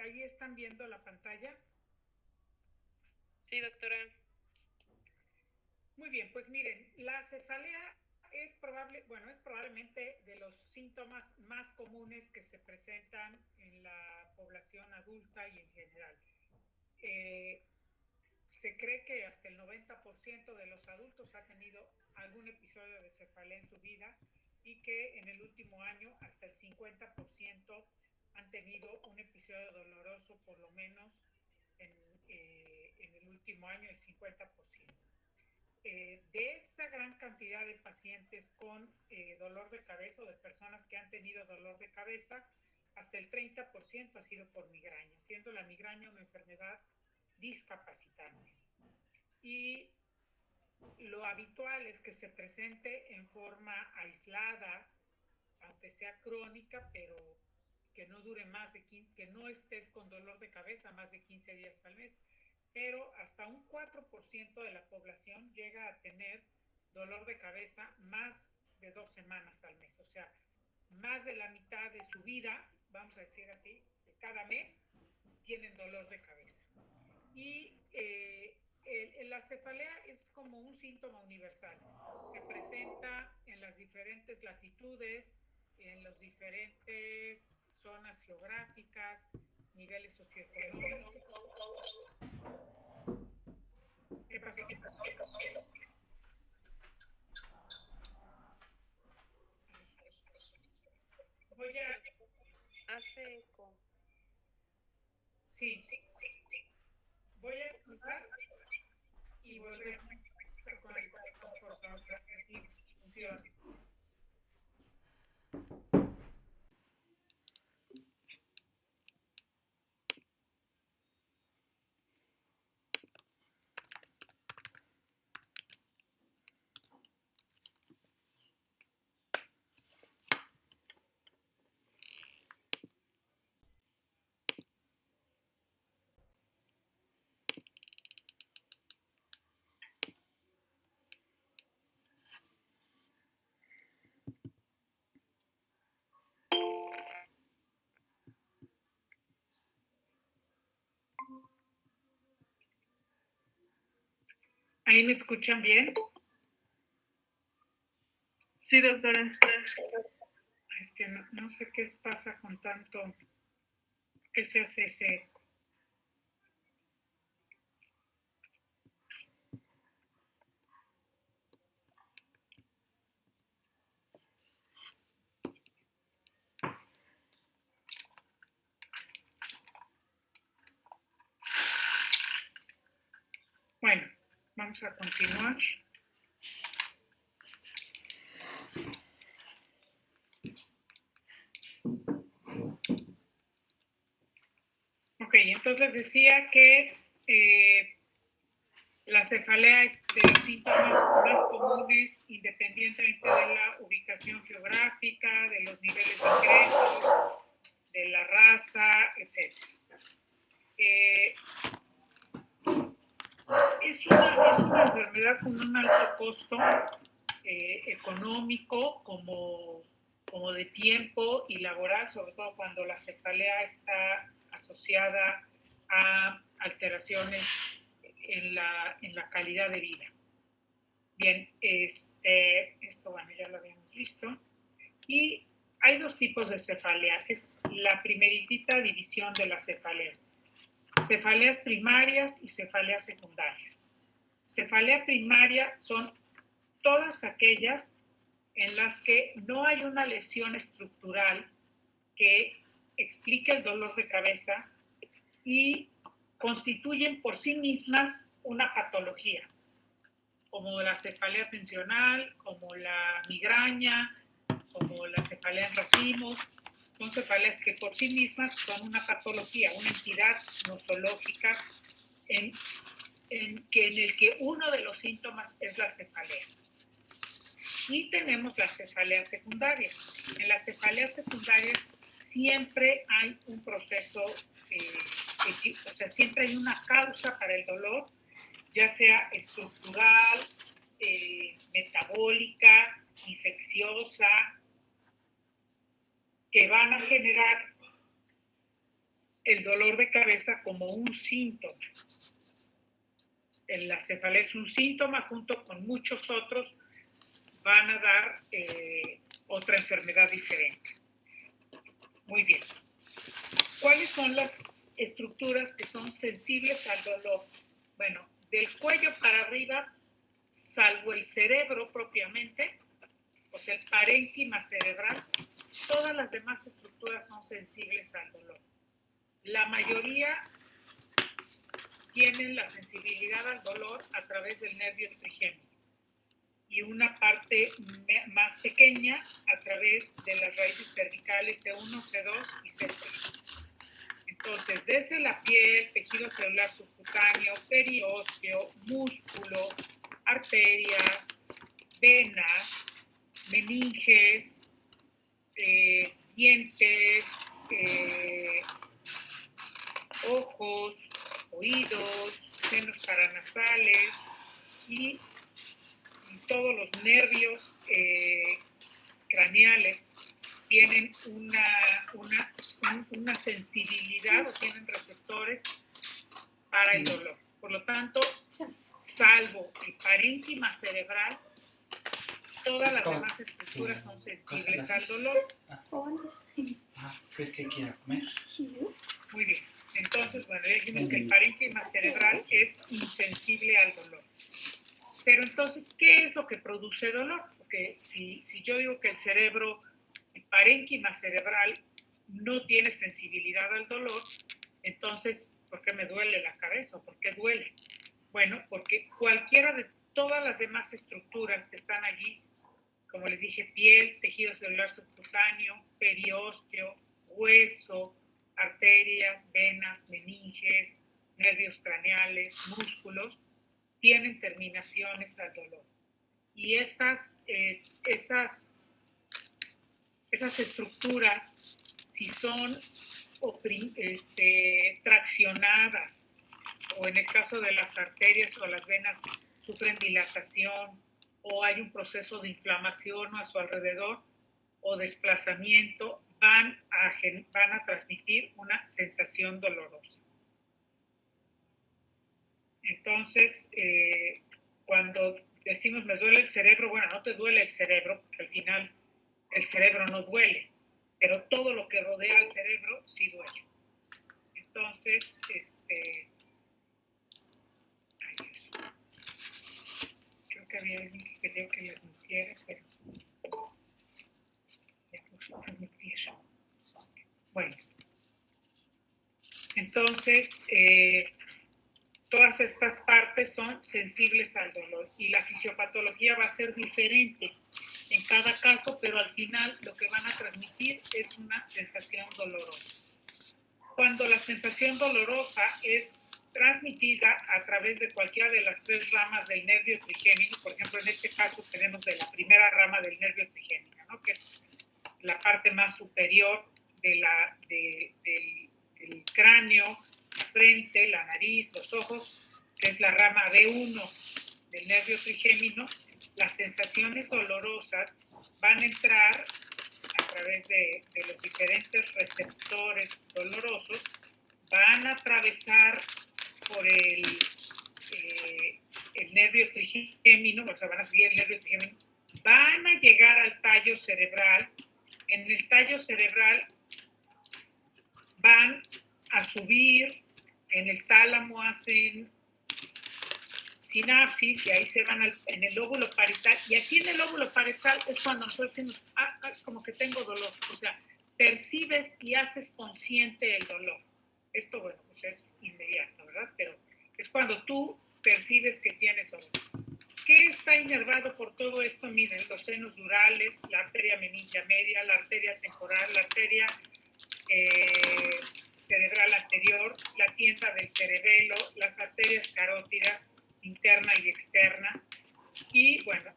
allí están viendo la pantalla. Sí, doctora. Muy bien, pues miren, la cefalea es probablemente de los síntomas más comunes que se presentan en la población adulta y en general. Se cree que hasta el 90% de los adultos ha tenido algún episodio de cefalea en su vida y que en el último año hasta el 50% han tenido un episodio doloroso, por lo menos en el último año, el 50%. De esa gran cantidad de pacientes con dolor de cabeza o de personas que han tenido dolor de cabeza, hasta el 30% ha sido por migraña, siendo la migraña una enfermedad discapacitante. Y lo habitual es que se presente en forma aislada, aunque sea crónica, pero que no dure más de 15, que no estés con dolor de cabeza más de 15 días al mes. Pero hasta un 4% de la población llega a tener dolor de cabeza más de 2 semanas al mes. O sea, más de la mitad de su vida, vamos a decir así, de cada mes, tienen dolor de cabeza. Y la cefalea es como un síntoma universal. Se presenta en las diferentes latitudes, en las diferentes zonas geográficas, niveles socioeconómicos. ¿Qué pasó? Voy a... Hace eco. Sí. Voy a contar y volver con el por favor, que sí funciona. ¿Ahí me escuchan bien? Sí, doctora. Es que no sé qué pasa con tanto que se hace ese eco. Bueno, vamos a continuar. Ok, entonces les decía que la cefalea es de los síntomas más comunes, independientemente de la ubicación geográfica, de los niveles de ingresos, de la raza, etc. Es una enfermedad con un alto costo económico, como de tiempo y laboral, sobre todo cuando la cefalea está asociada a alteraciones en la calidad de vida. Bien, esto bueno, ya lo habíamos visto. Y hay dos tipos de cefalea. Es la primeritita división de las cefaleas. Cefaleas primarias y cefaleas secundarias. Cefalea primaria son todas aquellas en las que no hay una lesión estructural que explique el dolor de cabeza y constituyen por sí mismas una patología, como la cefalea tensional, como la migraña, como la cefalea en racimos. Son cefaleas que por sí mismas son una patología, una entidad nosológica en el que uno de los síntomas es la cefalea. Y tenemos las cefaleas secundarias. En las cefaleas secundarias siempre hay un proceso, o sea, siempre hay una causa para el dolor, ya sea estructural, metabólica, infecciosa, que van a generar el dolor de cabeza como un síntoma. La cefalea es un síntoma, junto con muchos otros van a dar otra enfermedad diferente. Muy bien. ¿Cuáles son las estructuras que son sensibles al dolor? Bueno, del cuello para arriba, salvo el cerebro propiamente, o sea, el parénquima cerebral, todas las demás estructuras son sensibles al dolor. La mayoría tienen la sensibilidad al dolor a través del nervio trigémino y una parte más pequeña a través de las raíces cervicales C1, C2 y C3. Entonces, desde la piel, tejido celular subcutáneo, periósteo, músculo, arterias, venas, meninges, dientes, ojos, oídos, senos paranasales y todos los nervios craneales tienen una sensibilidad o tienen receptores para el dolor. Por lo tanto, salvo el parénquima cerebral, todas las demás estructuras son sensibles al dolor. ¿Crees que quiera comer? Sí. Muy bien. Entonces, bueno, ya dijimos que el parénquima cerebral es insensible al dolor. Pero entonces, ¿qué es lo que produce dolor? Porque si yo digo que el cerebro, el parénquima cerebral no tiene sensibilidad al dolor, entonces, ¿por qué me duele la cabeza? ¿Por qué duele? Bueno, porque cualquiera de todas las demás estructuras que están allí, como les dije, piel, tejido celular subcutáneo, periósteo, hueso, arterias, venas, meninges, nervios craneales, músculos, tienen terminaciones al dolor. Y esas estructuras, si son traccionadas, o en el caso de las arterias o las venas sufren dilatación, o hay un proceso de inflamación a su alrededor, o desplazamiento, van a transmitir una sensación dolorosa. Entonces, cuando decimos me duele el cerebro, bueno, no te duele el cerebro, porque al final el cerebro no duele, pero todo lo que rodea al cerebro sí duele. Entonces, creo que había alguien que quería que le admitiera, pero ya puso permitir. Bueno, entonces, todas estas partes son sensibles al dolor y la fisiopatología va a ser diferente en cada caso, pero al final lo que van a transmitir es una sensación dolorosa. Cuando la sensación dolorosa es transmitida a través de cualquiera de las tres ramas del nervio trigémino, por ejemplo, en este caso tenemos de la primera rama del nervio trigémino, ¿no? Que es la parte más superior del cráneo, la frente, la nariz, los ojos, que es la rama B1 del nervio trigémino. Las sensaciones dolorosas van a entrar a través de los diferentes receptores dolorosos, van a atravesar por el nervio trigémino, o sea, van a seguir el nervio trigémino, van a llegar al tallo cerebral. En el tallo cerebral van a subir, en el tálamo hacen sinapsis y ahí se van en el lóbulo parietal. Y aquí en el lóbulo parietal es cuando nosotros decimos, como que tengo dolor. O sea, percibes y haces consciente el dolor. Esto, bueno, pues es inmediato, ¿verdad? Pero es cuando tú percibes que tienes dolor. ¿Qué está inervado por todo esto? Miren, los senos durales, la arteria meningia media, la arteria temporal, la arteria cerebral anterior, la tienda del cerebelo, las arterias carótidas, interna y externa. Y bueno,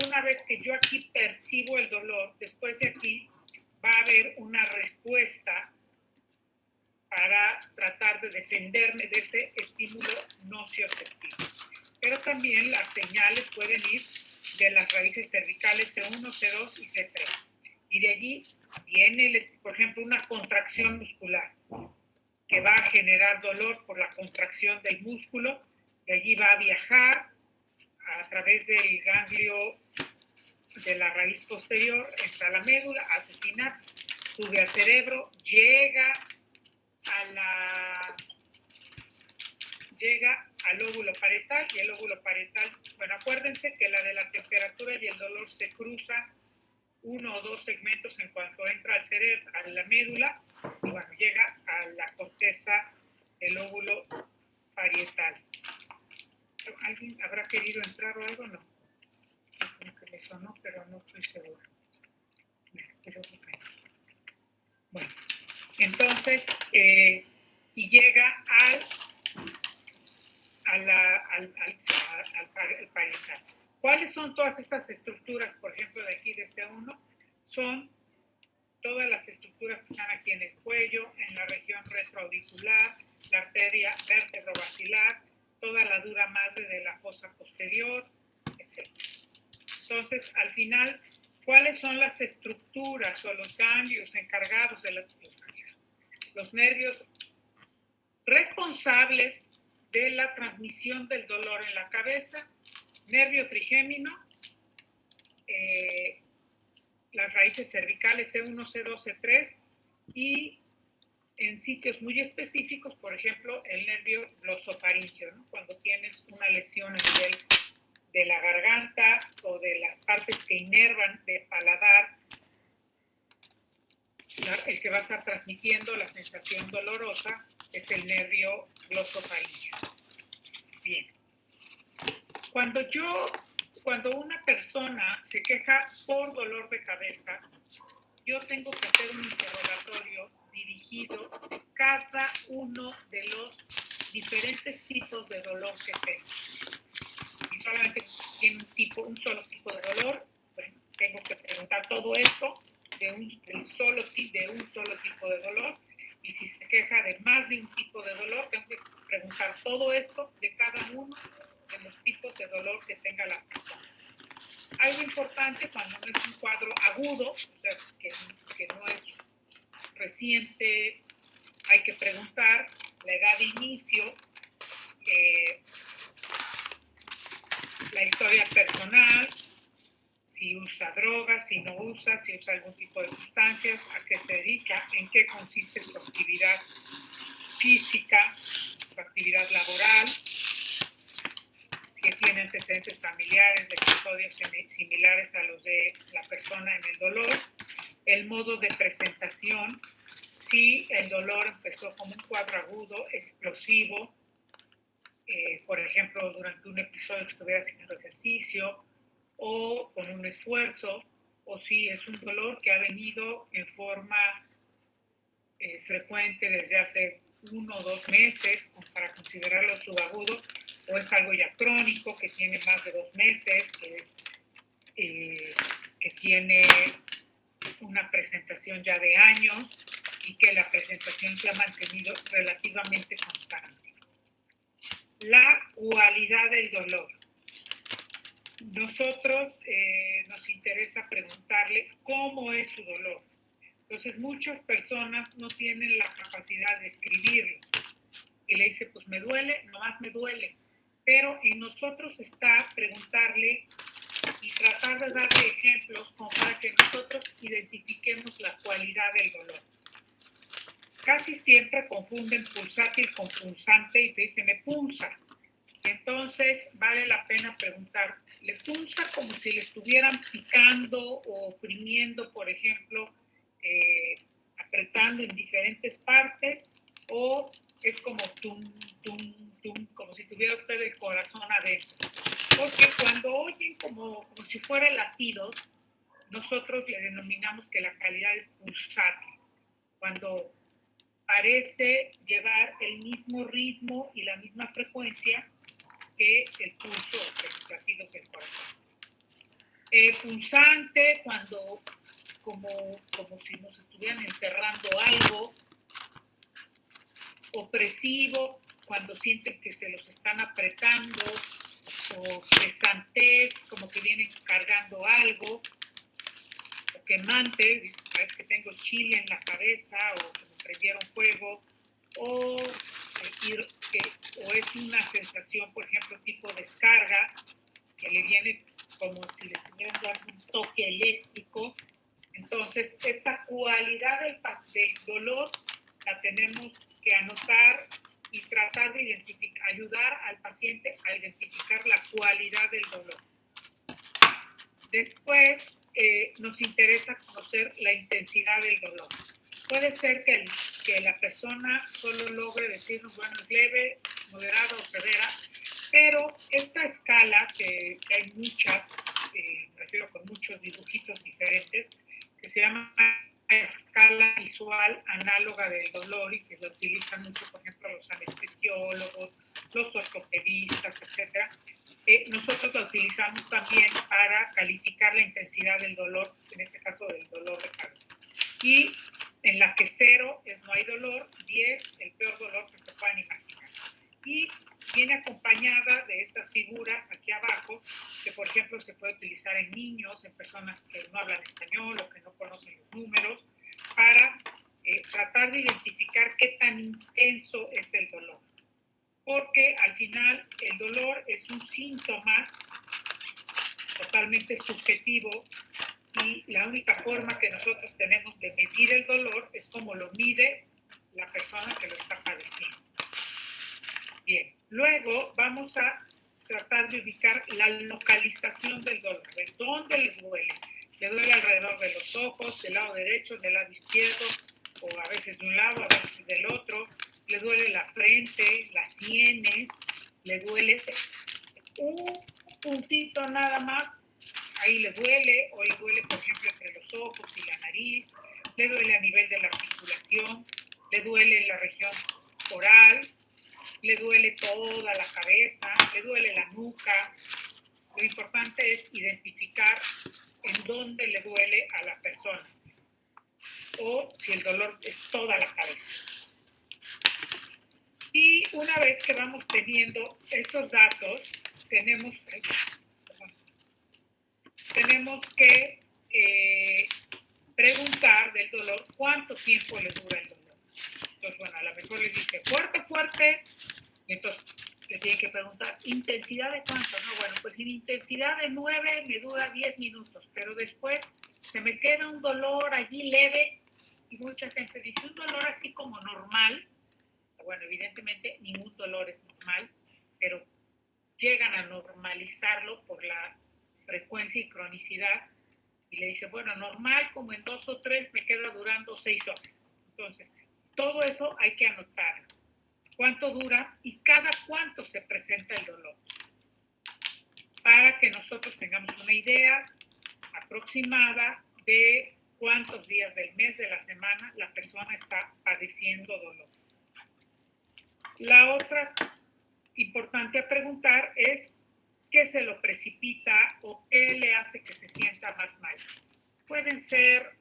una vez que yo aquí percibo el dolor, después de aquí va a haber una respuesta para tratar de defenderme de ese estímulo nocioceptivo. Pero también las señales pueden ir de las raíces cervicales C1, C2 y C3. Y de allí viene, por ejemplo, una contracción muscular. generar dolor por la contracción del músculo, de allí va a viajar a través del ganglio de la raíz posterior, entra a la médula, hace sinapsis, sube al cerebro, llega al lóbulo parietal, y el lóbulo parietal, bueno, acuérdense que la de la temperatura y el dolor se cruza uno o dos segmentos en cuanto entra al cerebro, a la médula, y bueno, llega a la corteza del lóbulo parietal. ¿Alguien habrá querido entrar o algo? No. Como que me sonó, pero no estoy segura. Bueno, entonces, y llega al parietal. ¿Cuáles son todas estas estructuras, por ejemplo, de aquí de C1? Son todas las estructuras que están aquí en el cuello, en la región retroauricular, la arteria vértebro-basilar, toda la dura madre de la fosa posterior, etc. Entonces, al final, ¿cuáles son las estructuras o los ganglios encargados de los nervios responsables de la transmisión del dolor en la cabeza? Nervio trigémino, las raíces cervicales C1, C2, C3, y en sitios muy específicos, por ejemplo, el nervio glosofaríngeo, ¿no? Cuando tienes una lesión a nivel de la garganta o de las partes que inervan del paladar, el que va a estar transmitiendo la sensación dolorosa es el nervio glosofaríngeo. Bien. Cuando una persona se queja por dolor de cabeza, yo tengo que hacer un interrogatorio dirigido de cada uno de los diferentes tipos de dolor que tengo. Si solamente tiene un solo tipo de dolor, bueno, tengo que preguntar todo esto de un solo tipo de dolor. Y si se queja de más de un tipo de dolor, tengo que preguntar todo esto de cada uno de los tipos de dolor que tenga la persona. Algo importante cuando no es un cuadro agudo, o sea, que no es reciente, hay que preguntar la edad de inicio, la historia personal, si usa drogas, si no usa, si usa algún tipo de sustancias, a qué se dedica, en qué consiste su actividad física, su actividad laboral, si tiene antecedentes familiares de episodios similares a los de la persona en el dolor, el modo de presentación, si el dolor empezó como un cuadro agudo, explosivo, por ejemplo, durante un episodio que estuviera haciendo ejercicio, o con un esfuerzo, o si es un dolor que ha venido en forma frecuente desde hace 1 o 2 meses, para considerarlo subagudo, o es algo ya crónico, que tiene más de 2 meses, que tiene una presentación ya de años y que la presentación se ha mantenido relativamente constante. La cualidad del dolor. Nosotros nos interesa preguntarle cómo es su dolor. Entonces, muchas personas no tienen la capacidad de escribirlo. Y le dice, pues me duele, nomás me duele. Pero en nosotros está preguntarle y tratar de darle ejemplos como para que nosotros identifiquemos la cualidad del dolor. Casi siempre confunden pulsátil con punzante y te dicen, me punza. Entonces, vale la pena preguntar, ¿le punza como si le estuvieran picando o oprimiendo, por ejemplo, apretando en diferentes partes, o es como tum, tum, tum, como si tuviera usted el corazón adentro? Porque cuando oyen como si fuera latido, nosotros le denominamos que la calidad es pulsátil. Cuando parece llevar el mismo ritmo y la misma frecuencia que el pulso de los latidos del corazón. Punzante, cuando como si nos estuvieran enterrando algo. Opresivo, cuando sienten que se los están apretando. O pesantez, como que vienen cargando algo. O quemante, parece que tengo chile en la cabeza, o que me prendieron fuego. o, o es una sensación, por ejemplo, tipo descarga, que le viene como si le estuvieran dando un toque eléctrico. Entonces, esta cualidad del dolor la tenemos que anotar y tratar de identificar, ayudar al paciente a identificar la cualidad del dolor. Después, nos interesa conocer la intensidad del dolor. Puede ser que la persona solo logre decir, bueno, es leve, moderada o severa, pero esta escala, que hay muchas, me refiero con muchos dibujitos diferentes, que se llama escala visual análoga del dolor y que lo utilizan mucho, por ejemplo, los anestesiólogos, los ortopedistas, etc. Nosotros la utilizamos también para calificar la intensidad del dolor, en este caso del dolor de cabeza. Y en la que 0 es no hay dolor, 10 el peor dolor que se puedan imaginar. Y viene acompañada de estas figuras aquí abajo, que por ejemplo se puede utilizar en niños, en personas que no hablan español o que no conocen los números, para tratar de identificar qué tan intenso es el dolor. Porque al final el dolor es un síntoma totalmente subjetivo y la única forma que nosotros tenemos de medir el dolor es como lo mide la persona que lo está padeciendo. Bien, luego vamos a tratar de ubicar la localización del dolor, de dónde le duele. Le duele alrededor de los ojos, del lado derecho, del lado izquierdo, o a veces de un lado, a veces del otro. Le duele la frente, las sienes, le duele un puntito nada más, ahí le duele, o le duele, por ejemplo, entre los ojos y la nariz, le duele a nivel de la articulación, le duele en la región oral, le duele toda la cabeza, le duele la nuca. Lo importante es identificar en dónde le duele a la persona o si el dolor es toda la cabeza. Y una vez que vamos teniendo esos datos, tenemos que preguntar del dolor cuánto tiempo le dura el dolor. Entonces, bueno, a lo mejor les dice fuerte, fuerte, y entonces le tienen que preguntar, ¿intensidad de cuánto? No, bueno, pues sin intensidad de 9 me dura 10 minutos, pero después se me queda un dolor allí leve y mucha gente dice, un dolor así como normal. Bueno, evidentemente ningún dolor es normal, pero llegan a normalizarlo por la frecuencia y cronicidad y le dice, bueno, normal como en 2 o 3 me queda durando 6 horas. Entonces, todo eso hay que anotar. Cuánto dura y cada cuánto se presenta el dolor. Para que nosotros tengamos una idea aproximada de cuántos días del mes, de la semana, la persona está padeciendo dolor. La otra importante a preguntar es qué se lo precipita o qué le hace que se sienta más mal. Pueden ser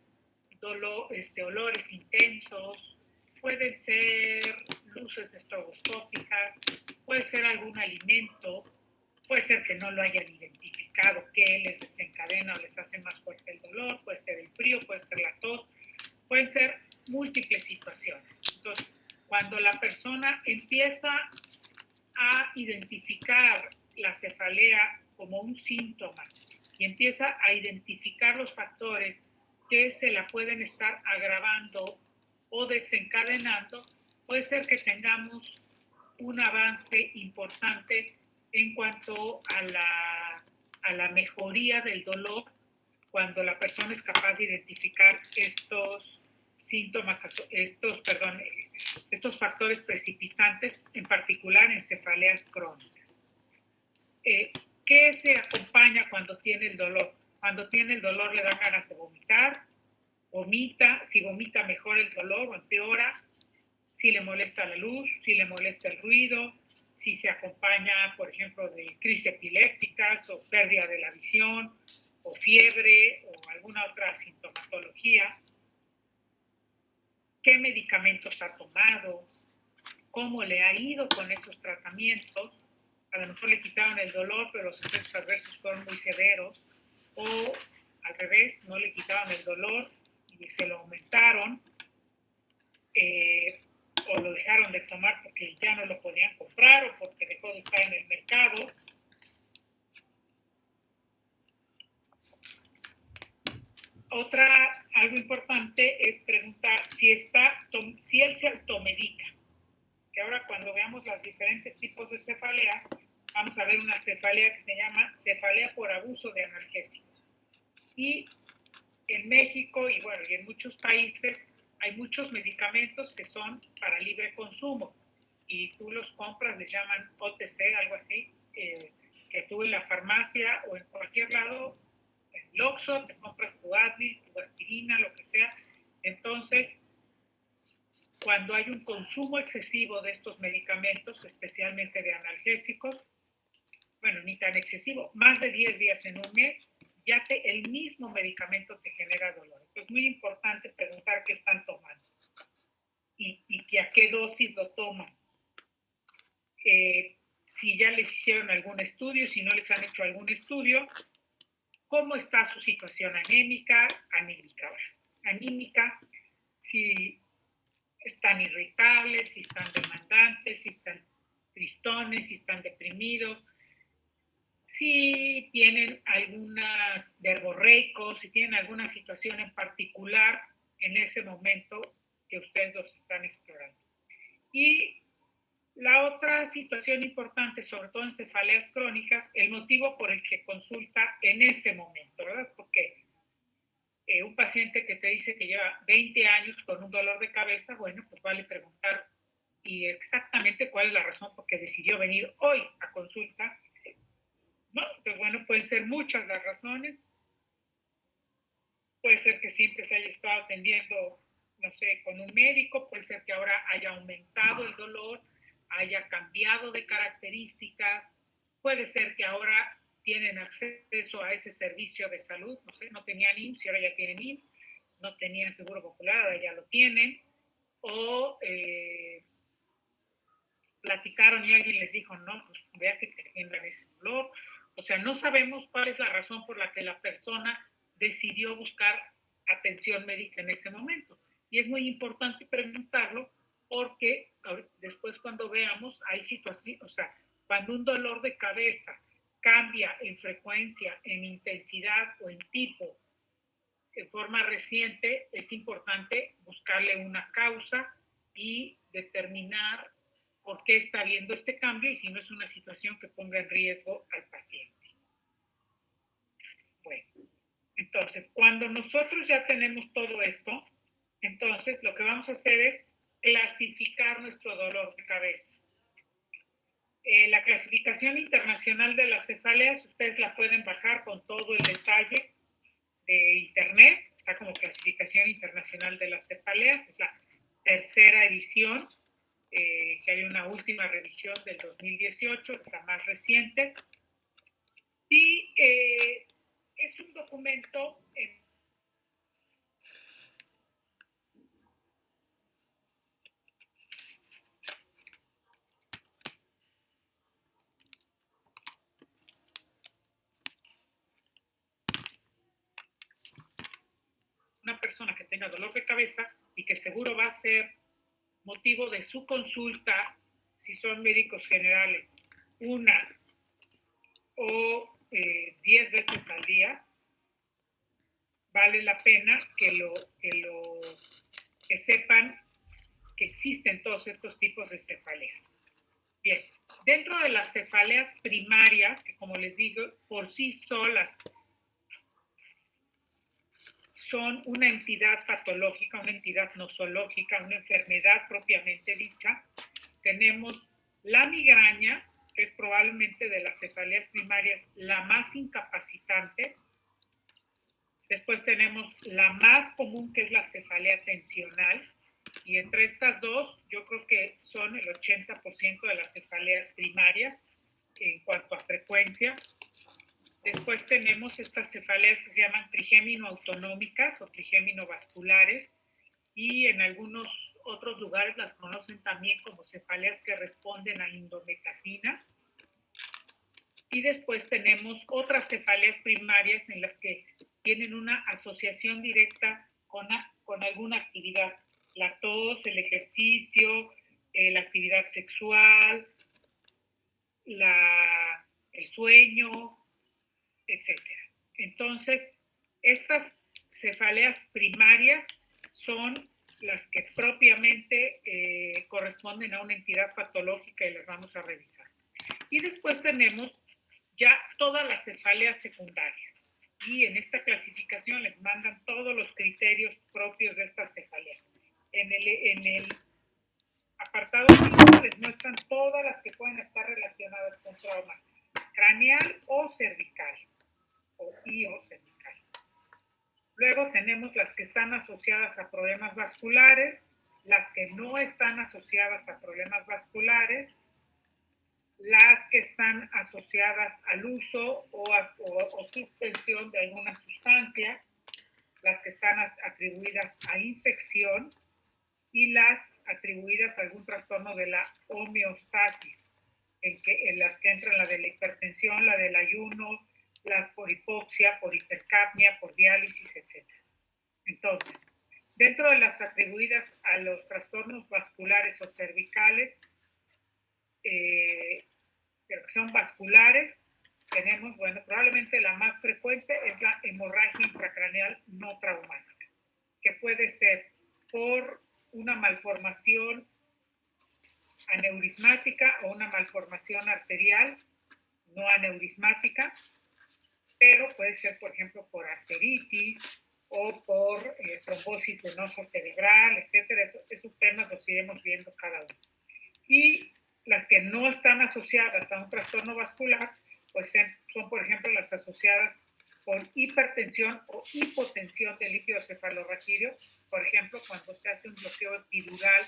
olores intensos, pueden ser luces estroboscópicas, puede ser algún alimento, puede ser que no lo hayan identificado, qué les desencadena o les hace más fuerte el dolor, puede ser el frío, puede ser la tos, pueden ser múltiples situaciones. Entonces, cuando la persona empieza a identificar la cefalea como un síntoma y empieza a identificar los factores que se la pueden estar agravando o desencadenando, puede ser que tengamos un avance importante en cuanto a la mejoría del dolor cuando la persona es capaz de identificar estos síntomas, estos factores precipitantes, en particular en cefaleas crónicas. ¿Qué se acompaña cuando tiene el dolor? Cuando tiene el dolor le dan ganas de vomitar, vomita, si vomita mejora el dolor o empeora, si le molesta la luz, si le molesta el ruido, si se acompaña, por ejemplo, de crisis epilépticas o pérdida de la visión, o fiebre o alguna otra sintomatología. ¿Qué medicamentos ha tomado? ¿Cómo le ha ido con esos tratamientos? A lo mejor le quitaron el dolor, pero los efectos adversos fueron muy severos. O al revés, no le quitaron el dolor y se lo aumentaron. o lo dejaron de tomar porque ya no lo podían comprar o porque dejó de estar en el mercado. Algo importante es preguntar si él se automedica. Que ahora cuando veamos los diferentes tipos de cefaleas, vamos a ver una cefalea que se llama cefalea por abuso de analgésicos. Y en México y bueno, y en muchos países hay muchos medicamentos que son para libre consumo y tú los compras, les llaman OTC, algo así, que tú en la farmacia o en cualquier lado, en el Oxxo, te compras tu Advil, tu aspirina, lo que sea. Entonces, cuando hay un consumo excesivo de estos medicamentos, especialmente de analgésicos, bueno, ni tan excesivo, más de 10 días en un mes, ya el mismo medicamento te genera dolor. Entonces, es muy importante preguntar qué están tomando y que a qué dosis lo toman. Si ya les hicieron algún estudio, si no les han hecho algún estudio, cómo está su situación anímica, si están irritables, si están demandantes, si están tristones, si están deprimidos, si tienen algunas verborreicos, si tienen alguna situación en particular en ese momento que ustedes los están explorando. Y la otra situación importante, sobre todo en cefaleas crónicas, el motivo por el que consulta en ese momento, ¿verdad? Porque un paciente que te dice que lleva 20 años con un dolor de cabeza, bueno, pues vale preguntar y exactamente cuál es la razón por qué decidió venir hoy a consulta. No, pues bueno, pueden ser muchas las razones. Puede ser que siempre se haya estado atendiendo, no sé, con un médico, puede ser que ahora haya aumentado el dolor, haya cambiado de características, puede ser que ahora tienen acceso a ese servicio de salud, no sé, no tenían IMSS y ahora ya tienen IMSS, no tenían seguro popular, ahora ya lo tienen, o platicaron y alguien les dijo, no, pues vea que tengan ese dolor. O sea, no sabemos cuál es la razón por la que la persona decidió buscar atención médica en ese momento. Y es muy importante preguntarlo porque después cuando veamos, hay situaciones, o sea, cuando un dolor de cabeza cambia en frecuencia, en intensidad o en tipo en forma reciente, es importante buscarle una causa y determinar por qué está habiendo este cambio y si no es una situación que ponga en riesgo al paciente. Bueno, entonces, cuando nosotros ya tenemos todo esto, entonces lo que vamos a hacer es clasificar nuestro dolor de cabeza. La clasificación internacional de las cefaleas, ustedes la pueden bajar con todo el detalle de internet, está como clasificación internacional de las cefaleas, es la tercera edición, que hay una última revisión del 2018, es la más reciente, y es un documento una persona que tenga dolor de cabeza y que seguro va a ser motivo de su consulta, si son médicos generales, 1 o 10 veces al día, vale la pena que sepan que existen todos estos tipos de cefaleas. Bien, dentro de las cefaleas primarias, que como les digo, por sí solas son una entidad patológica, una entidad nosológica, una enfermedad propiamente dicha, tenemos la migraña, que es probablemente de las cefaleas primarias la más incapacitante. Después tenemos la más común, que es la cefalea tensional, y entre estas dos yo creo que son el 80% de las cefaleas primarias en cuanto a frecuencia. Después tenemos estas cefaleas que se llaman trigémino-autonómicas o trigémino-vasculares, y en algunos otros lugares las conocen también como cefaleas que responden a indometacina. Y después tenemos otras cefaleas primarias en las que tienen una asociación directa con alguna actividad. La tos, el ejercicio, la actividad sexual, el sueño, etc. Entonces, estas cefaleas primarias son las que propiamente corresponden a una entidad patológica y las vamos a revisar. Y después tenemos ya todas las cefaleas secundarias. Y en esta clasificación les mandan todos los criterios propios de estas cefaleas. En el apartado 5 les muestran todas las que pueden estar relacionadas con trauma craneal o cervical, o cervical. Luego tenemos las que están asociadas a problemas vasculares, las que no están asociadas a problemas vasculares, las que están asociadas al uso o suspensión de alguna sustancia, las que están atribuidas a infección y las atribuidas a algún trastorno de la homeostasis, en las que entran la de la hipertensión, la del ayuno, las por hipoxia, por hipercapnia, por diálisis, etc. Entonces, dentro de las atribuidas a los trastornos vasculares o cervicales, pero que son vasculares, tenemos, bueno, probablemente la más frecuente es la hemorragia intracraneal no traumática, que puede ser por una malformación aneurismática o una malformación arterial no aneurismática, pero puede ser, por ejemplo, por arteritis o por trombosis venosa cerebral, etcétera. Esos temas los iremos viendo cada uno. Y las que no están asociadas a un trastorno vascular, pues son, por ejemplo, las asociadas con hipertensión o hipotensión del líquido cefalorraquídeo, por ejemplo, cuando se hace un bloqueo epidural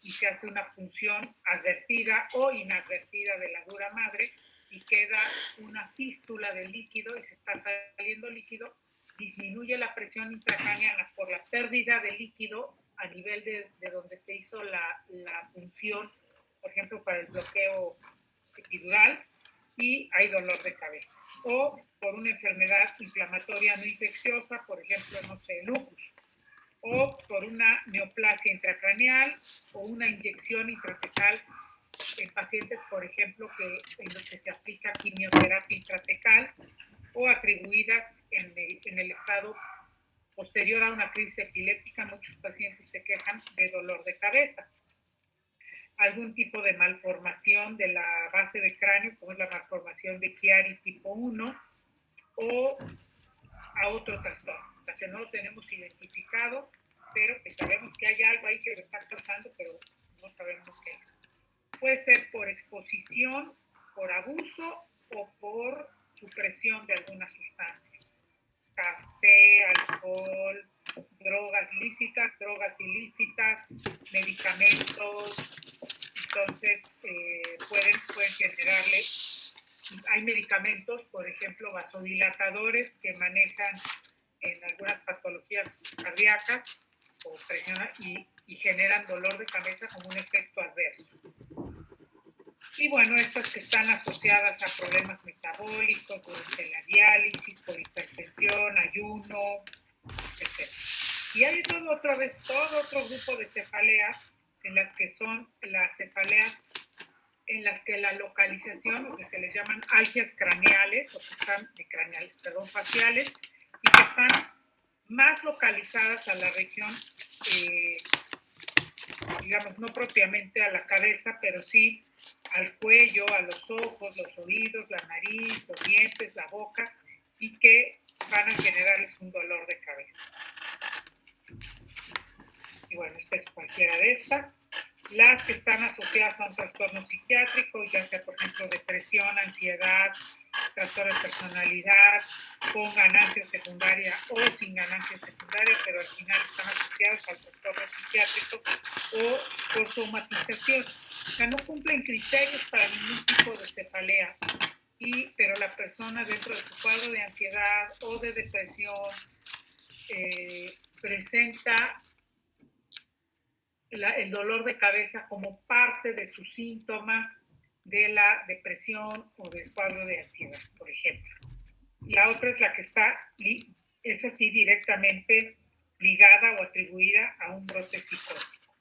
y se hace una punción advertida o inadvertida de la dura madre y queda una fístula de líquido y se está saliendo líquido, disminuye la presión intracraneana por la pérdida de líquido a nivel de donde se hizo la punción, por ejemplo, para el bloqueo epidural, y hay dolor de cabeza. O por una enfermedad inflamatoria no infecciosa, por ejemplo, no sé, lupus. O por una neoplasia intracraneal o una inyección intratecal en pacientes, por ejemplo, en los que se aplica quimioterapia intratecal o atribuidas en el estado posterior a una crisis epiléptica. Muchos pacientes se quejan de dolor de cabeza. Algún tipo de malformación de la base de cráneo, como es la malformación de Chiari tipo 1, o a otro trastorno. O sea, que no lo tenemos identificado, pero que sabemos que hay algo ahí que lo está causando, pero no sabemos qué es. Puede ser por exposición, por abuso o por supresión de alguna sustancia. Café, alcohol, drogas lícitas, drogas ilícitas, medicamentos. Entonces, pueden generarle. Hay medicamentos, por ejemplo, vasodilatadores que manejan en algunas patologías cardíacas o presión y generan dolor de cabeza como un efecto adverso. Y bueno, estas que están asociadas a problemas metabólicos, durante la diálisis, por hipertensión, ayuno, etc. Y hay todo otro grupo de cefaleas en las que son las cefaleas en las que la localización, o que se les llaman algias craneales, o que están faciales, y que están más localizadas a la región, digamos, no propiamente a la cabeza, pero sí al cuello, a los ojos, los oídos, la nariz, los dientes, la boca, y que van a generarles un dolor de cabeza. Y bueno, esta es cualquiera de estas. Las que están asociadas a un trastorno psiquiátrico, ya sea, por ejemplo, depresión, ansiedad, trastorno de personalidad, con ganancia secundaria o sin ganancia secundaria, pero al final están asociadas al trastorno psiquiátrico o por somatización. O sea, no cumplen criterios para ningún tipo de cefalea, pero la persona dentro de su cuadro de ansiedad o de depresión presenta el dolor de cabeza como parte de sus síntomas de la depresión o del cuadro de ansiedad, por ejemplo. La otra es la que es así directamente ligada o atribuida a un brote psicótico.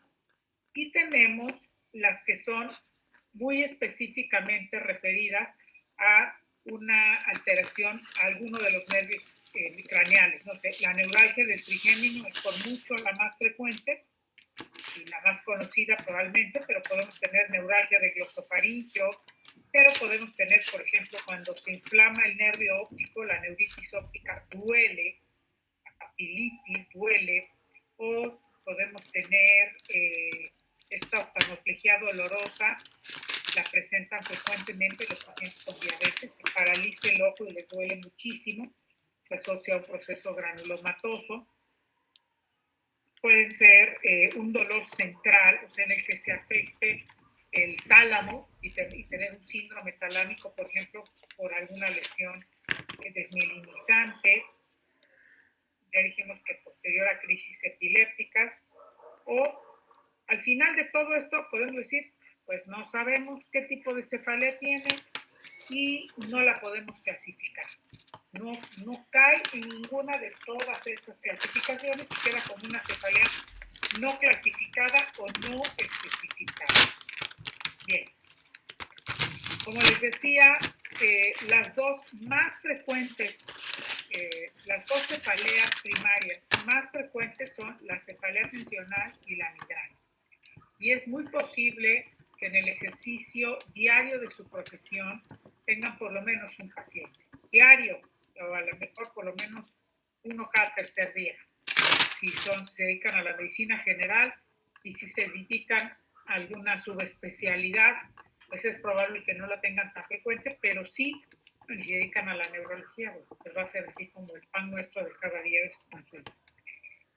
Y tenemos las que son muy específicamente referidas a una alteración a alguno de los nervios craneales. No sé, la neuralgia del trigémino es por mucho la más frecuente y la más conocida probablemente, pero podemos tener neuralgia de glosofaringio, pero podemos tener, por ejemplo, cuando se inflama el nervio óptico, la neuritis óptica duele, la papilitis duele, o podemos tener esta oftalmoplegia dolorosa, la presentan frecuentemente los pacientes con diabetes, se paraliza el ojo y les duele muchísimo, se asocia a un proceso granulomatoso. Puede ser un dolor central, o sea, en el que se afecte el tálamo y tener un síndrome talámico, por ejemplo, por alguna lesión desmielinizante. Ya dijimos que posterior a crisis epilépticas. O al final de todo esto podemos decir, pues no sabemos qué tipo de cefalea tiene y no la podemos clasificar. No cae en ninguna de todas estas clasificaciones y queda como una cefalea no clasificada o no especificada. Bien, como les decía, las dos más frecuentes, las dos cefaleas primarias más frecuentes son la cefalea tensional y la migraña. Y es muy posible que en el ejercicio diario de su profesión tengan por lo menos un paciente. Diario, o a lo mejor por lo menos uno cada tercer día. Si se dedican a la medicina general y si se dedican a alguna subespecialidad, pues es probable que no la tengan tan frecuente, pero sí, si se dedican a la neurología, pues va a ser así como el pan nuestro de cada día de su consulta.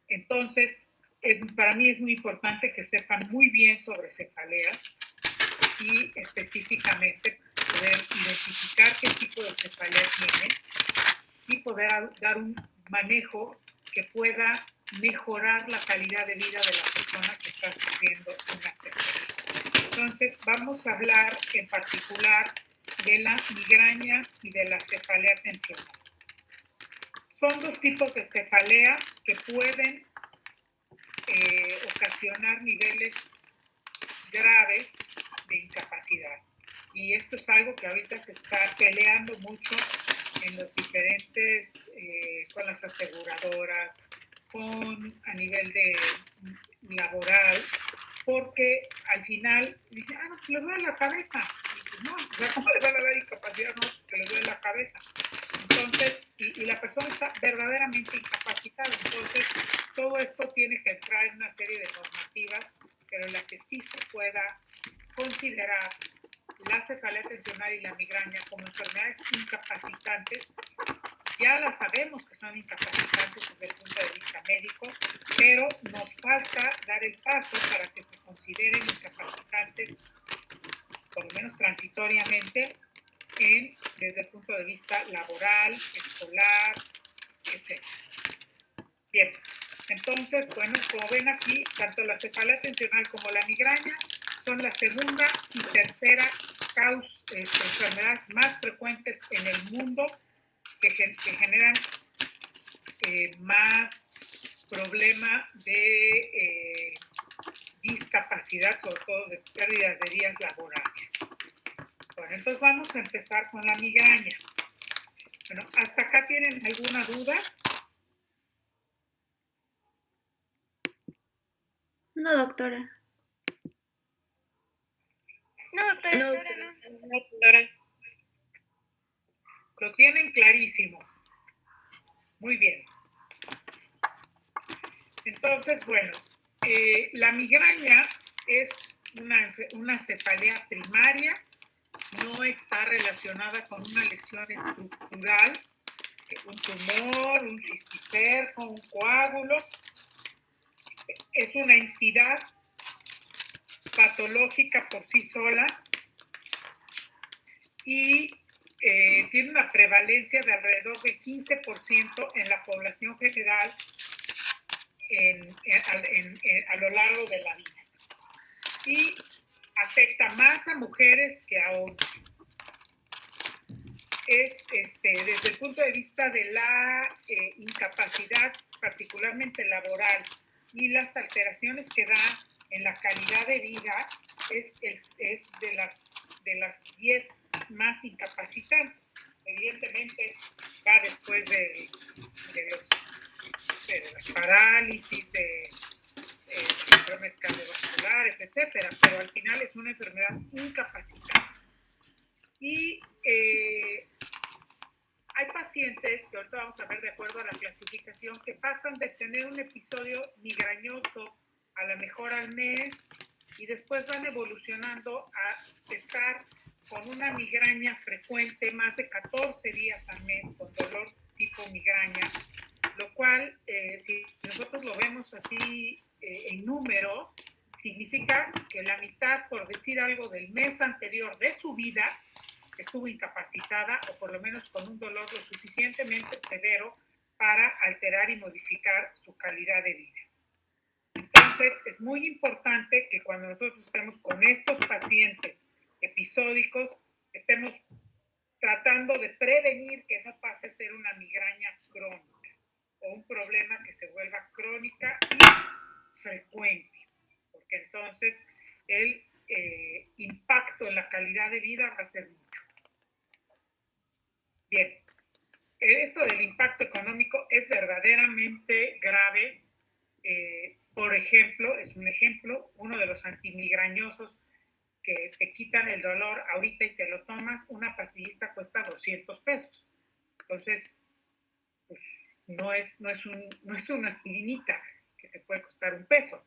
Entonces, para mí es muy importante que sepan muy bien sobre cefaleas y específicamente poder identificar qué tipo de cefalea tienen y poder dar un manejo que pueda mejorar la calidad de vida de la persona que está sufriendo una cefalea. Entonces, vamos a hablar en particular de la migraña y de la cefalea tensional. Son dos tipos de cefalea que pueden ocasionar niveles graves de incapacidad. Y esto es algo que ahorita se está peleando mucho en los diferentes, con las aseguradoras, a nivel de laboral, porque al final dicen, no, que le duele la cabeza. Y pues no, o sea, ¿cómo le va a dar incapacidad? No, que le duele la cabeza. Entonces, y la persona está verdaderamente incapacitada. Entonces, todo esto tiene que entrar en una serie de normativas, pero en la que sí se pueda considerar la cefalea tensional y la migraña como enfermedades incapacitantes. Ya las sabemos que son incapacitantes desde el punto de vista médico, pero nos falta dar el paso para que se consideren incapacitantes, por lo menos transitoriamente, desde el punto de vista laboral, escolar, etc. Bien, entonces, bueno, como ven aquí, tanto la cefalea tensional como la migraña son la segunda y tercera enfermedades más frecuentes en el mundo que generan más problema de discapacidad, sobre todo de pérdidas de días laborales. Bueno, entonces vamos a empezar con la migraña. Bueno, ¿hasta acá tienen alguna duda? No, doctora. No, doctora. No, doctora. Lo tienen clarísimo. Muy bien. Entonces, bueno, la migraña es una cefalea primaria, no está relacionada con una lesión estructural, un tumor, un cisticerco, un coágulo. Es una entidad patológica por sí sola y tiene una prevalencia de alrededor del 15% en la población general a lo largo de la vida. Y afecta más a mujeres que a hombres. Es desde el punto de vista de la incapacidad, particularmente laboral, y las alteraciones que da en la calidad de vida, es de las 10 más incapacitantes. Evidentemente va después de las parálisis, de enfermedades cardiovasculares, etcétera, pero al final es una enfermedad incapacitante. Y hay pacientes que ahorita vamos a ver de acuerdo a la clasificación que pasan de tener un episodio migrañoso a lo mejor al mes y después van evolucionando a estar con una migraña frecuente más de 14 días al mes con dolor tipo migraña, lo cual si nosotros lo vemos así en números, significa que la mitad, por decir algo, del mes anterior de su vida estuvo incapacitada o por lo menos con un dolor lo suficientemente severo para alterar y modificar su calidad de vida. Entonces, es muy importante que cuando nosotros estemos con estos pacientes episódicos, estemos tratando de prevenir que no pase a ser una migraña crónica o un problema que se vuelva crónica y frecuente, porque entonces el impacto en la calidad de vida va a ser mucho. Bien, esto del impacto económico es verdaderamente grave. Por ejemplo, es un ejemplo, uno de los antimigrañosos que te quitan el dolor ahorita y te lo tomas, una pastillita cuesta 200 pesos. Entonces, pues no es una aspirinita que te puede costar $1.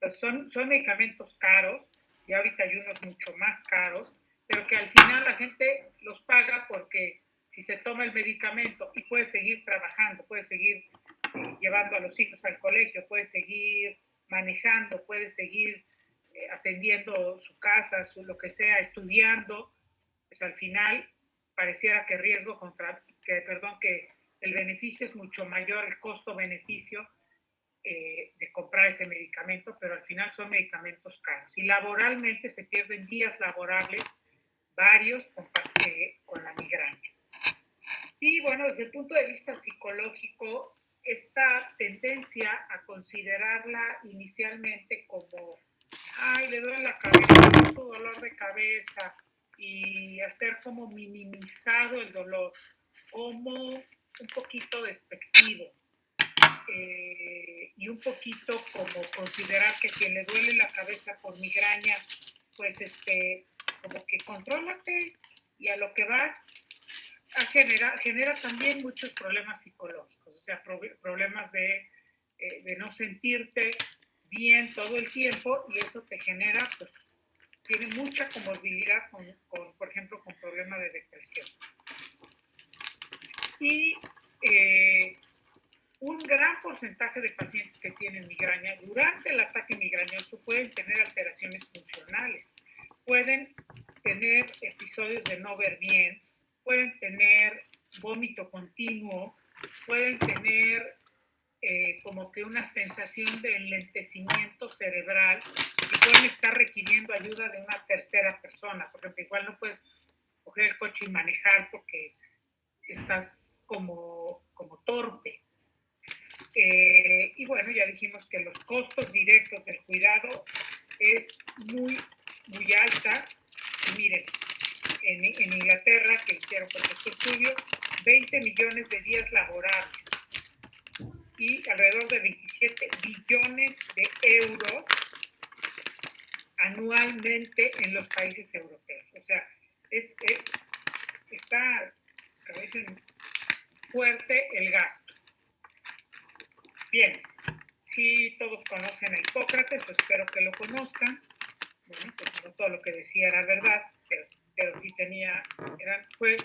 Entonces, son medicamentos caros, y ahorita hay unos mucho más caros, pero que al final la gente los paga porque si se toma el medicamento y puede seguir trabajando, puede seguir llevando a los hijos al colegio, puede seguir manejando, puede seguir atendiendo su casa, lo que sea, estudiando, pues al final pareciera que que el beneficio es mucho mayor, el costo-beneficio de comprar ese medicamento, pero al final son medicamentos caros. Y laboralmente se pierden días laborables varios con la migraña. Y bueno, desde el punto de vista psicológico, esta tendencia a considerarla inicialmente como, ay, le duele la cabeza, su dolor de cabeza, y hacer como minimizado el dolor, como un poquito despectivo, y un poquito como considerar que quien le duele la cabeza por migraña, pues como que contrólate y a lo que vas, genera también muchos problemas psicológicos, o sea, problemas de no sentirte bien todo el tiempo, y eso te genera, pues, tiene mucha comorbilidad por ejemplo, con problemas de depresión. Y un gran porcentaje de pacientes que tienen migraña durante el ataque migrañoso pueden tener alteraciones funcionales, pueden tener episodios de no ver bien, pueden tener vómito continuo, pueden tener como que una sensación de enlentecimiento cerebral y pueden estar requiriendo ayuda de una tercera persona. Por ejemplo, igual no puedes coger el coche y manejar porque estás como torpe. Y bueno, ya dijimos que los costos directos del cuidado es muy, muy alta. Y miren, en Inglaterra, que hicieron pues este estudio, 20 millones de días laborables y alrededor de 27 billones de euros anualmente en los países europeos. O sea, está, como dicen, fuerte el gasto. Bien, sí, todos conocen a Hipócrates, o espero que lo conozcan. Bueno, pues no todo lo que decía era verdad, pero sí fue,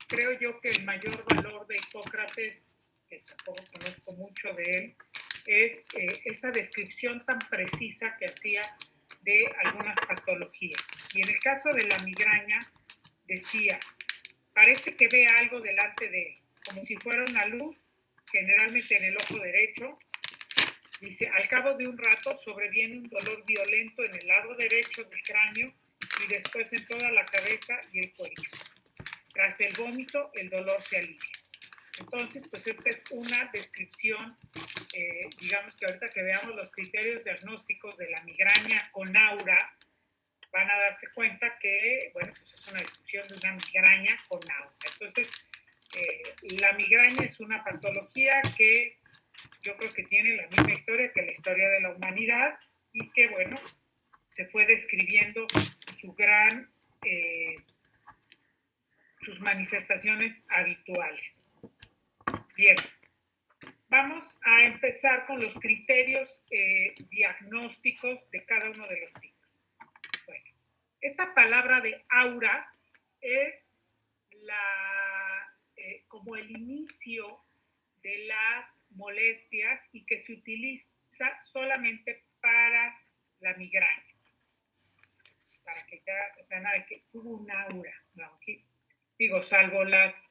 creo yo, que el mayor valor de Hipócrates, que tampoco conozco mucho de él, es esa descripción tan precisa que hacía de algunas patologías. Y en el caso de la migraña, decía, parece que ve algo delante de él, como si fuera una luz, generalmente en el ojo derecho. Dice, al cabo de un rato sobreviene un dolor violento en el lado derecho del cráneo y después en toda la cabeza y el cuello. Tras el vómito, el dolor se alivia. Entonces, pues esta es una descripción, digamos que ahorita que veamos los criterios diagnósticos de la migraña con aura, van a darse cuenta que, bueno, pues es una descripción de una migraña con aura. Entonces, la migraña es una patología que yo creo que tiene la misma historia que la historia de la humanidad y que, bueno, se fue describiendo sus manifestaciones habituales. Bien, vamos a empezar con los criterios diagnósticos de cada uno de los tipos. Bueno, esta palabra de aura es como el inicio de las molestias y que se utiliza solamente para la migraña. Para que ya, o sea, nada de que hubo un aura, no, aquí, digo, salvo las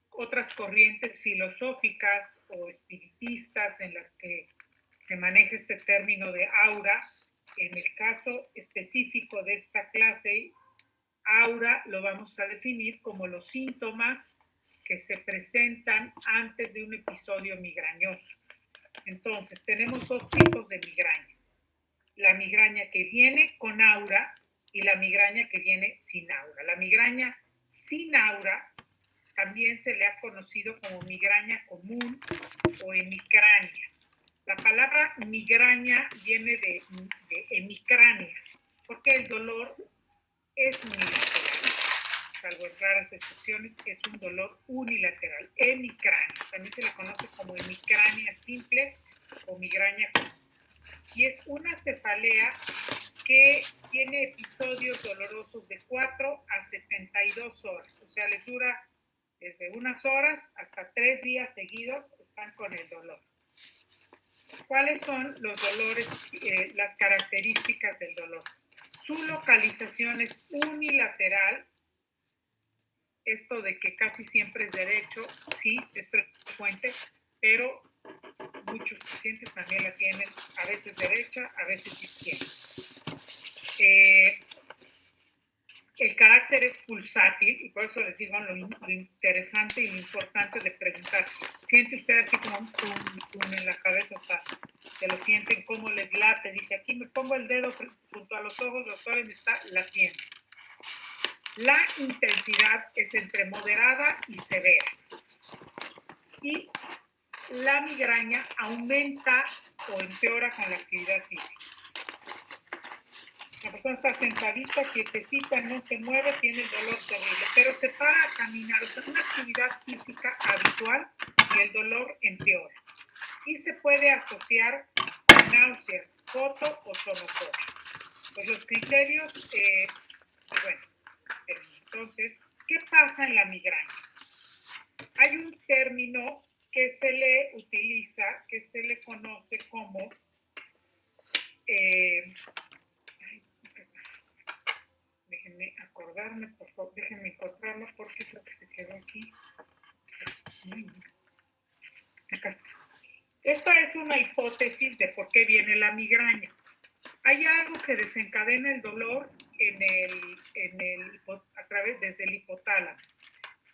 otras corrientes filosóficas o espiritistas en las que se maneja este término de aura, en el caso específico de esta clase, aura lo vamos a definir como los síntomas que se presentan antes de un episodio migrañoso. Entonces, tenemos dos tipos de migraña. La migraña que viene con aura y la migraña que viene sin aura. La migraña sin aura también se le ha conocido como migraña común o hemicrania. La palabra migraña viene de hemicrania, porque el dolor es unilateral, salvo en raras excepciones, es un dolor unilateral, hemicrania. También se le conoce como hemicrania simple o migraña común. Y es una cefalea que tiene episodios dolorosos de 4 a 72 horas, o sea, les dura desde unas horas hasta 3 días seguidos, están con el dolor. ¿Cuáles son los dolores, las características del dolor? Su localización es unilateral, esto de que casi siempre es derecho, sí, es frecuente, pero muchos pacientes también la tienen a veces derecha, a veces izquierda. El carácter es pulsátil y por eso les digo lo interesante y lo importante de preguntar. ¿Siente usted así como un pum en la cabeza hasta que lo sienten, cómo les late? Dice, aquí me pongo el dedo junto a los ojos, doctor, y me está latiendo. La intensidad es entre moderada y severa. Y la migraña aumenta o empeora con la actividad física. La persona está sentadita, quietecita, no se mueve, tiene el dolor terrible, pero se para a caminar, o sea, una actividad física habitual y el dolor empeora. Y se puede asociar con náuseas, foto o sonofobia. Pues los criterios, bueno, entonces, ¿qué pasa en la migraña? Hay un término que se le utiliza, que se le conoce como déjenme acordarme, por favor, déjenme encontrarlo porque creo que se quedó aquí. Acá está. Esta es una hipótesis de por qué viene la migraña. Hay algo que desencadena el dolor a través desde el hipotálamo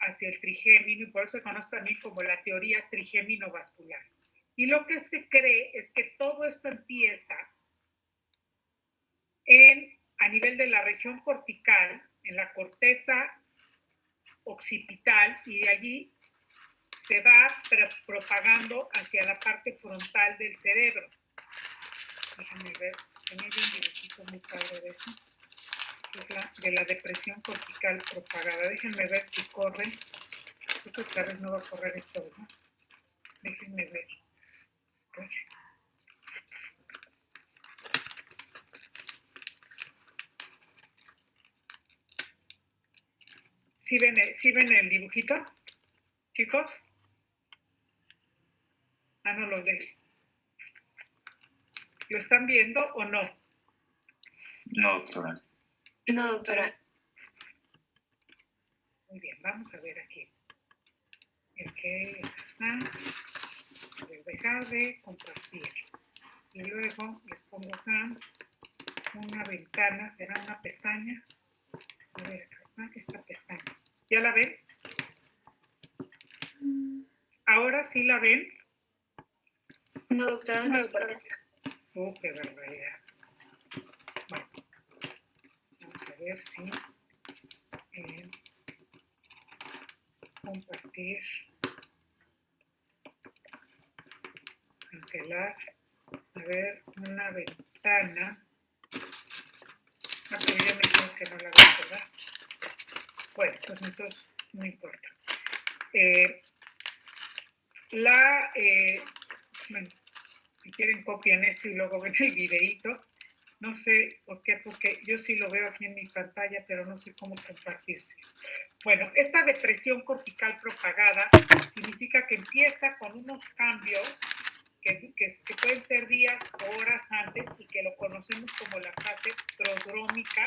hacia el trigémino, y por eso se conoce también como la teoría trigémino-vascular. Y lo que se cree es que todo esto empieza a nivel de la región cortical, en la corteza occipital, y de allí se va propagando hacia la parte frontal del cerebro. Déjenme ver, tenía yo un dibujito muy padre de eso, de la depresión cortical propagada. Déjenme ver si corre. Creo que otra vez no va a correr esto, ¿verdad? Déjenme ver. ¿Sí ven el dibujito, chicos? Ah, no lo dejo. ¿Lo están viendo o no? No, doctora. No, doctora. Muy bien, vamos a ver aquí. Ok, acá está. Voy a dejar de compartir. Y luego les pongo acá una ventana, será una pestaña. A ver, acá está esta pestaña. ¿Ya la ven? ¿Ahora sí la ven? No, doctora, no, doctora. Qué barbaridad. Bueno, ver si compartir, cancelar, a ver, una ventana. Pero ya me dijeron que no la veo, ¿verdad? Bueno, pues entonces no importa. Bueno, si quieren copian esto y luego ven el videíto. No sé por qué, porque yo sí lo veo aquí en mi pantalla, pero no sé cómo compartirse. Bueno, esta depresión cortical propagada significa que empieza con unos cambios que pueden ser días o horas antes y que lo conocemos como la fase prodrómica,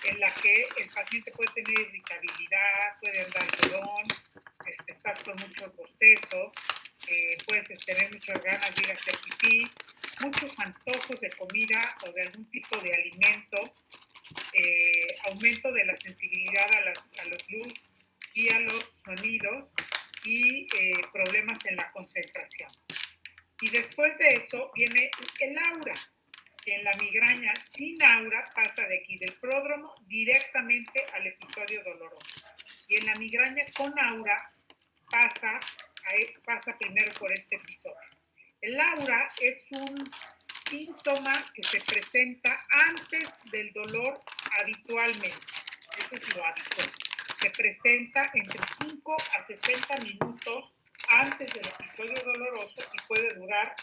en la que el paciente puede tener irritabilidad, puede andar dolor, estás con muchos bostezos, puedes tener muchas ganas de ir a hacer pipí, muchos antojos de comida o de algún tipo de alimento, aumento de la sensibilidad a los luz y a los sonidos y problemas en la concentración. Y después de eso viene el aura, que en la migraña sin aura pasa de aquí del pródromo directamente al episodio doloroso. Y en la migraña con aura pasa primero por este episodio. El aura es un síntoma que se presenta antes del dolor habitualmente. Eso es lo habitual. Se presenta entre 5 a 60 minutos antes del episodio doloroso y puede durar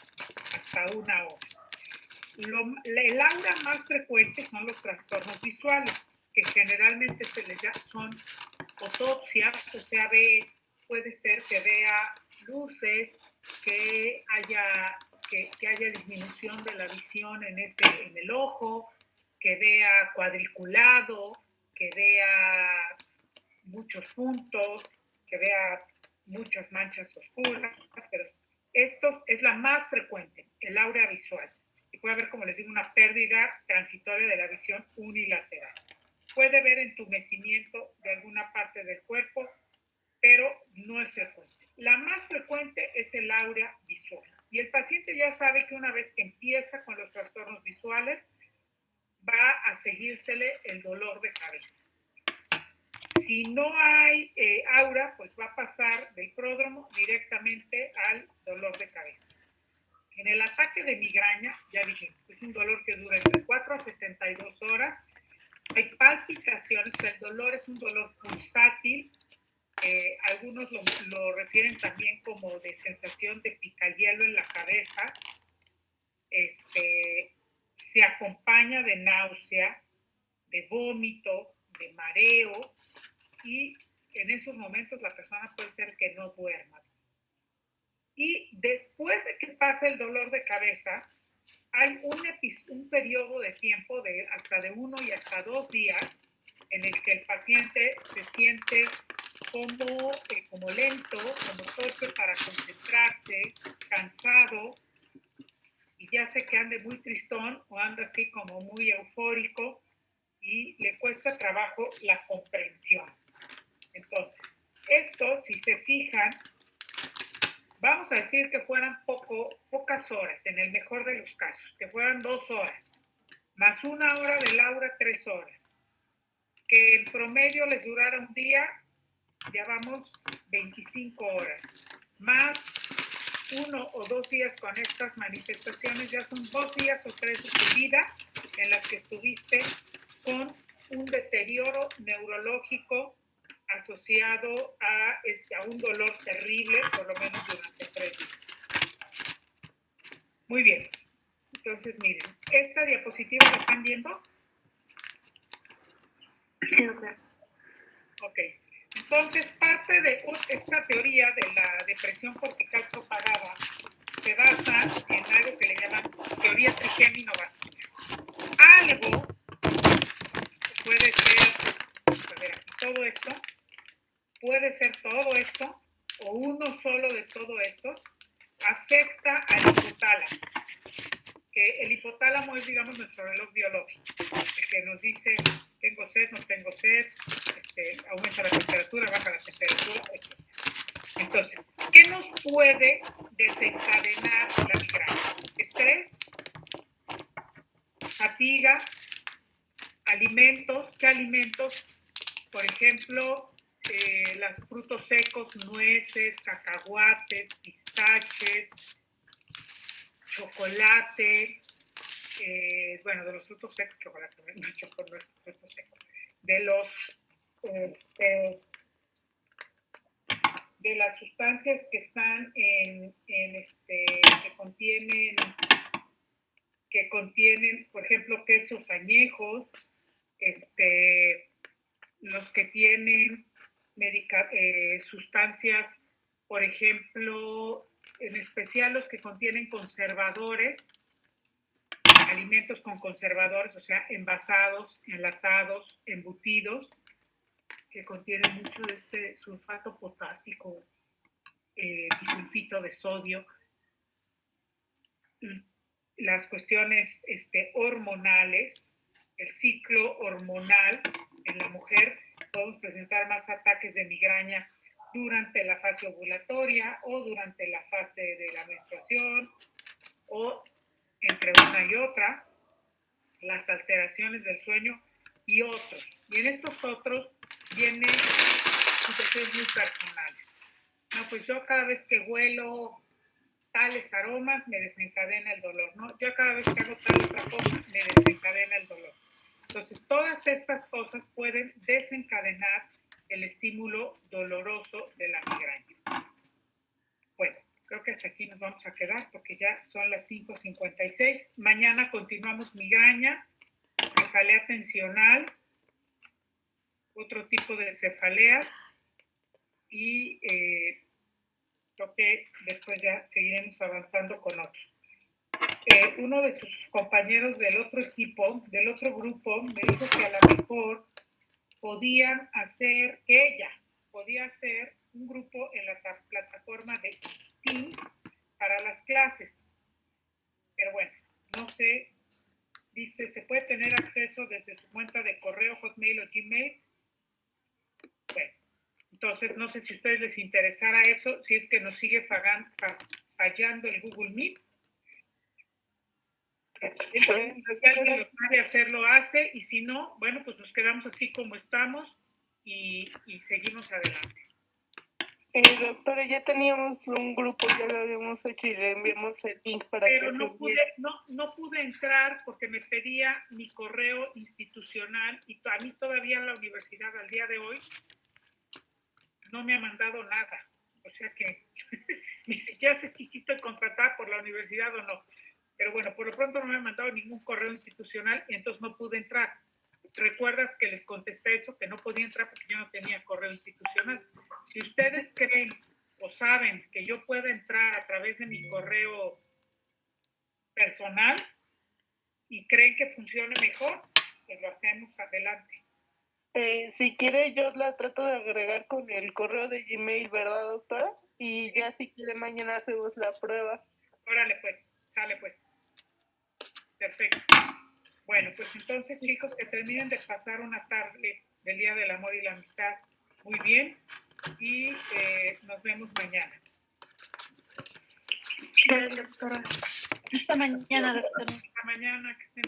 hasta 1 hora. El aura más frecuente son los trastornos visuales, que generalmente son fotopsias, o sea, puede ser que vea luces, que haya disminución de la visión en el ojo, que vea cuadriculado, que vea muchos puntos, que vea muchas manchas oscuras, pero esto es la más frecuente, el aura visual. Y puede haber, como les digo, una pérdida transitoria de la visión unilateral. Puede haber entumecimiento de alguna parte del cuerpo, pero no es frecuente. La más frecuente es el aura visual. Y el paciente ya sabe que una vez que empieza con los trastornos visuales, va a seguírsele el dolor de cabeza. Si no hay aura, pues va a pasar del pródromo directamente al dolor de cabeza. En el ataque de migraña, ya dijimos, es un dolor que dura entre 4 a 72 horas. Hay palpitaciones, o sea, el dolor es un dolor pulsátil. Algunos lo refieren también como de sensación de picahielo en la cabeza. Se acompaña de náusea, de vómito, de mareo, y en esos momentos la persona puede ser que no duerma. Y después de que pasa el dolor de cabeza, hay un periodo de tiempo de hasta de 1 y hasta 2 días en el que el paciente se siente como lento, como torpe para concentrarse, cansado, y ya sé que ande muy tristón o anda así como muy eufórico y le cuesta trabajo la comprensión. Entonces, esto, si se fijan, vamos a decir que fueran pocas horas, en el mejor de los casos, que fueran 2 horas, más 1 hora del aura, 3 horas. Que en promedio les durara un día, ya vamos 25 horas. Más 1 o 2 días con estas manifestaciones, ya son 2 días o 3 de tu vida en las que estuviste con un deterioro neurológico asociado a un dolor terrible, por lo menos durante 3 días. Muy bien. Entonces, miren, esta diapositiva la están viendo. Sí, doctora. Ok. Entonces, parte de esta teoría de la depresión cortical propagada se basa en algo que le llaman teoría trigémino-vascular. Algo puede ser, vamos a ver aquí, todo esto, puede ser todo esto, o uno solo de todo estos, afecta al hipotálamo. Que el hipotálamo es, digamos, nuestro reloj biológico, que nos dice, tengo sed, no tengo sed, aumenta la temperatura, baja la temperatura, etc. Entonces, ¿qué nos puede desencadenar la migraña? Estrés, fatiga, alimentos, ¿qué alimentos? Por ejemplo, los frutos secos, nueces, cacahuates, pistaches, chocolate, bueno, de los frutos secos, chocolate, no es fruto seco, de los de las sustancias que están que contienen, por ejemplo, quesos añejos, los que tienen sustancias, por ejemplo, en especial los que contienen conservadores, alimentos con conservadores, o sea, envasados, enlatados, embutidos, que contienen mucho de este sulfato potásico, bisulfito de sodio, las cuestiones hormonales, el ciclo hormonal en la mujer. Podemos presentar más ataques de migraña durante la fase ovulatoria o durante la fase de la menstruación o entre una y otra, las alteraciones del sueño y otros. Y en estos otros vienen situaciones muy personales. No, pues yo cada vez que huelo tales aromas me desencadena el dolor, ¿no? Yo cada vez que hago tal otra cosa me desencadena el dolor. Entonces, todas estas cosas pueden desencadenar el estímulo doloroso de la migraña. Bueno, creo que hasta aquí nos vamos a quedar porque ya son las 5:56. Mañana continuamos migraña, cefalea tensional, otro tipo de cefaleas y creo que después ya seguiremos avanzando con otros. Uno de sus compañeros del otro equipo, del otro grupo, me dijo que a lo mejor ella podía hacer un grupo en la plataforma de Teams para las clases. Pero bueno, no sé, dice, ¿se puede tener acceso desde su cuenta de correo, Hotmail o Gmail? Bueno, entonces no sé si a ustedes les interesara eso, si es que nos sigue fallando el Google Meet. Si alguien lo sabe hacer, lo hace, y si no, bueno, pues nos quedamos así como estamos y seguimos adelante. Doctora, ya teníamos un grupo, ya lo habíamos hecho y le enviamos el link para pero que no pude entrar porque me pedía mi correo institucional y a mí todavía la universidad al día de hoy no me ha mandado nada. O sea que ni siquiera sé si estoy contratada por la universidad o no. Pero bueno, por lo pronto no me ha mandado ningún correo institucional y entonces no pude entrar. ¿Recuerdas que les contesté eso? Que no podía entrar porque yo no tenía correo institucional. Si ustedes creen o saben que yo pueda entrar a través de mi correo personal y creen que funcione mejor, pues lo hacemos adelante. Si quiere, yo la trato de agregar con el correo de Gmail, ¿verdad, doctora? Y sí, ya si quiere, mañana hacemos la prueba. Órale, pues, sale pues. Perfecto. Bueno, pues entonces, chicos, que terminen de pasar una tarde del Día del Amor y la Amistad muy bien y nos vemos mañana. Gracias, doctora. Hasta mañana, doctora. Hasta mañana, que estén